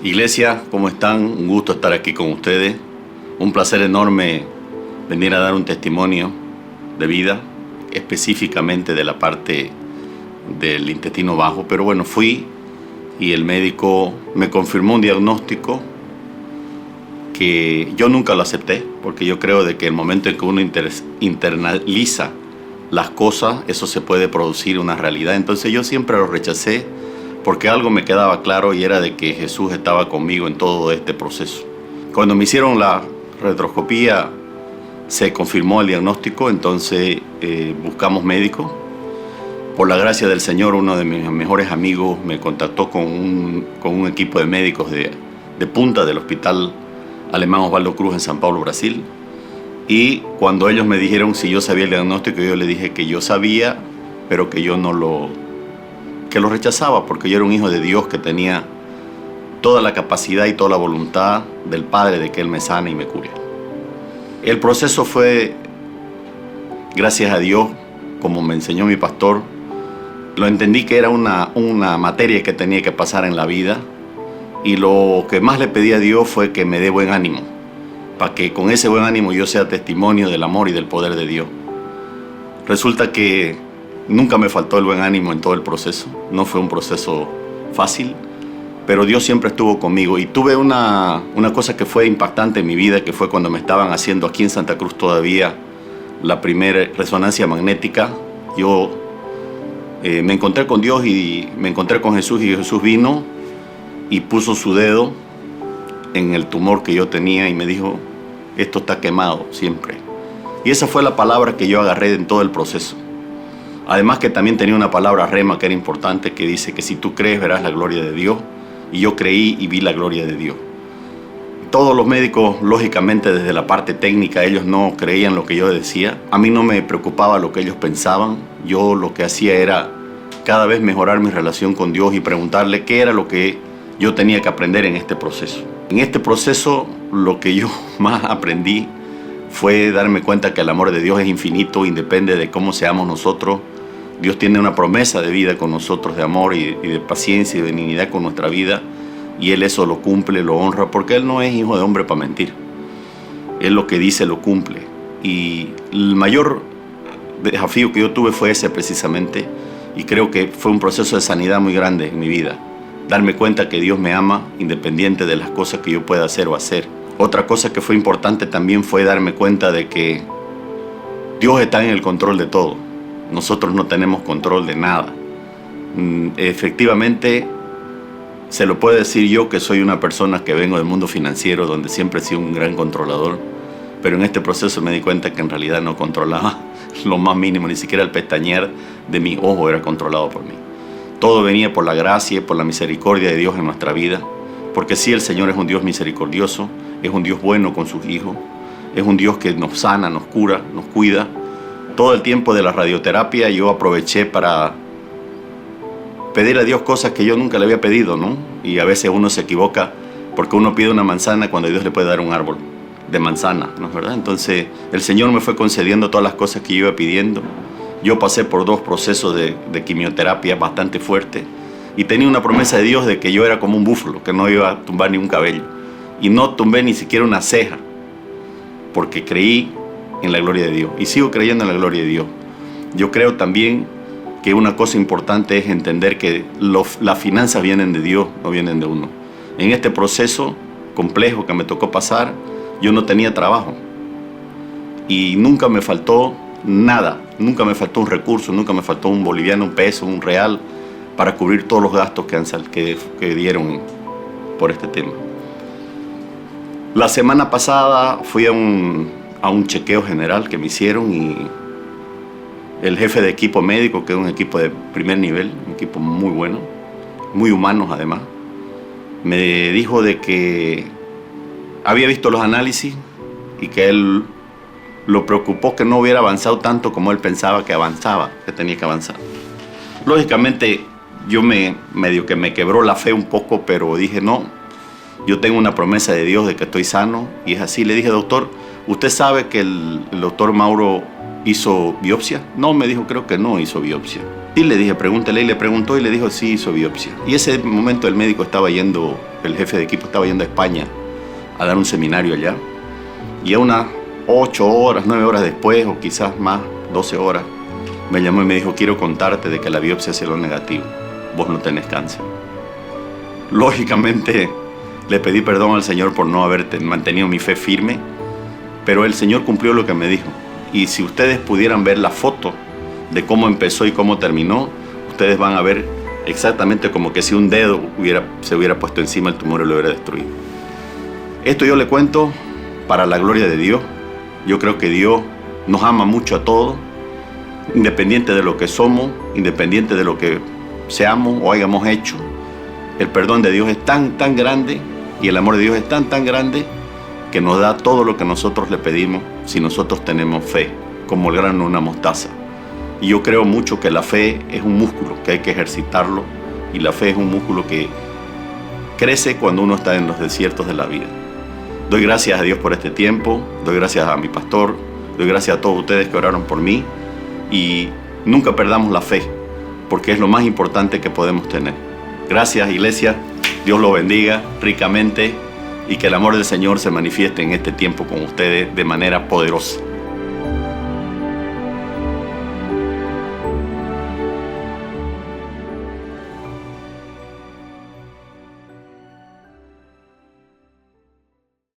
Iglesia, ¿cómo están? Un gusto estar aquí con ustedes. Un placer enorme venir a dar un testimonio de vida, específicamente de la parte del intestino bajo. Pero bueno, fui y el médico me confirmó un diagnóstico que yo nunca lo acepté, porque yo creo de que el momento en que uno internaliza las cosas, eso se puede producir una realidad. Entonces yo siempre lo rechacé, porque algo me quedaba claro y era de que Jesús estaba conmigo en todo este proceso. Cuando me hicieron la retroscopía se confirmó el diagnóstico, entonces buscamos médico. Por la gracia del Señor, uno de mis mejores amigos me contactó con un equipo de médicos de punta del Hospital Alemán Osvaldo Cruz en San Paulo, Brasil. Y cuando ellos me dijeron si yo sabía el diagnóstico, yo les dije que yo sabía, pero que yo que lo rechazaba, porque yo era un hijo de Dios que tenía toda la capacidad y toda la voluntad del Padre de que Él me sane y me cure. El proceso fue, gracias a Dios, como me enseñó mi pastor, lo entendí que era una materia que tenía que pasar en la vida, y lo que más le pedí a Dios fue que me dé buen ánimo, para que con ese buen ánimo yo sea testimonio del amor y del poder de Dios. Resulta que nunca me faltó el buen ánimo en todo el proceso. No fue un proceso fácil, pero Dios siempre estuvo conmigo. Y tuve una cosa que fue impactante en mi vida, que fue cuando me estaban haciendo aquí en Santa Cruz todavía la primera resonancia magnética. Yo me encontré con Dios y me encontré con Jesús, y Jesús vino y puso su dedo en el tumor que yo tenía y me dijo: esto está quemado siempre. Y esa fue la palabra que yo agarré en todo el proceso. Además que también tenía una palabra rema que era importante, que dice que si tú crees verás la gloria de Dios. Y yo creí y vi la gloria de Dios. Todos los médicos, lógicamente desde la parte técnica, ellos no creían lo que yo decía. A mí no me preocupaba lo que ellos pensaban. Yo lo que hacía era cada vez mejorar mi relación con Dios y preguntarle qué era lo que yo tenía que aprender en este proceso. En este proceso lo que yo más aprendí fue darme cuenta que el amor de Dios es infinito, independe de cómo seamos nosotros. Dios tiene una promesa de vida con nosotros, de amor y de paciencia y de benignidad con nuestra vida, y Él eso lo cumple, lo honra, porque Él no es hijo de hombre para mentir. Él lo que dice lo cumple. Y el mayor desafío que yo tuve fue ese precisamente, y creo que fue un proceso de sanidad muy grande en mi vida. Darme cuenta que Dios me ama independiente de las cosas que yo pueda hacer o hacer. Otra cosa que fue importante también fue darme cuenta de que Dios está en el control de todo. Nosotros no tenemos control de nada. Efectivamente, se lo puedo decir yo, que soy una persona que vengo del mundo financiero, donde siempre he sido un gran controlador, pero en este proceso me di cuenta que en realidad no controlaba lo más mínimo, ni siquiera el pestañear de mi ojo era controlado por mí. Todo venía por la gracia y por la misericordia de Dios en nuestra vida, porque sí, el Señor es un Dios misericordioso, es un Dios bueno con sus hijos, es un Dios que nos sana, nos cura, nos cuida. Todo el tiempo de la radioterapia yo aproveché para pedir a Dios cosas que yo nunca le había pedido, ¿no? Y a veces uno se equivoca porque uno pide una manzana cuando Dios le puede dar un árbol de manzana, ¿no es verdad? Entonces el Señor me fue concediendo todas las cosas que yo iba pidiendo. Yo pasé por 2 procesos de quimioterapia bastante fuertes y tenía una promesa de Dios de que yo era como un búfalo, que no iba a tumbar ni un cabello. Y no tumbé ni siquiera una ceja, porque creí en la gloria de Dios y sigo creyendo en la gloria de Dios. Yo creo también que una cosa importante es entender que las finanzas vienen de Dios, no vienen de uno. En este proceso complejo que me tocó pasar, yo no tenía trabajo y nunca me faltó nada, nunca me faltó un recurso, nunca me faltó un boliviano, un peso, un real para cubrir todos los gastos que dieron por este tema. La semana pasada fui a un chequeo general que me hicieron, y el jefe de equipo médico, que es un equipo de primer nivel, un equipo muy bueno, muy humanos además, me dijo de que había visto los análisis y que él lo preocupó que no hubiera avanzado tanto como él pensaba que avanzaba, que tenía que avanzar. Lógicamente yo medio que me quebró la fe un poco, pero dije no, yo tengo una promesa de Dios de que estoy sano, y es así. Le dije: doctor, usted sabe que el doctor Mauro ¿hizo biopsia? No, me dijo, creo que no hizo biopsia. Y le dije, pregúntale, y le preguntó y le dijo, sí, hizo biopsia. Y ese momento el médico estaba yendo, el jefe de equipo estaba yendo a España a dar un seminario allá. Y a unas 8 horas, 9 horas después, o quizás más, 12 horas, me llamó y me dijo, quiero contarte de que la biopsia salió negativo. Vos no tenés cáncer. Lógicamente, le pedí perdón al Señor por no haber mantenido mi fe firme, pero el Señor cumplió lo que me dijo. Y si ustedes pudieran ver la foto de cómo empezó y cómo terminó, ustedes van a ver exactamente como que si un dedo se hubiera puesto encima, el tumor y lo hubiera destruido. Esto yo le cuento para la gloria de Dios. Yo creo que Dios nos ama mucho a todos, independiente de lo que somos, independiente de lo que seamos o hayamos hecho. El perdón de Dios es tan grande y el amor de Dios es tan grande que nos da todo lo que nosotros le pedimos si nosotros tenemos fe, como el grano de una mostaza. Y yo creo mucho que la fe es un músculo que hay que ejercitarlo, y la fe es un músculo que crece cuando uno está en los desiertos de la vida. Doy gracias a Dios por este tiempo, doy gracias a mi pastor, doy gracias a todos ustedes que oraron por mí, y nunca perdamos la fe, porque es lo más importante que podemos tener. Gracias, iglesia, Dios los bendiga ricamente y que el amor del Señor se manifieste en este tiempo con ustedes de manera poderosa.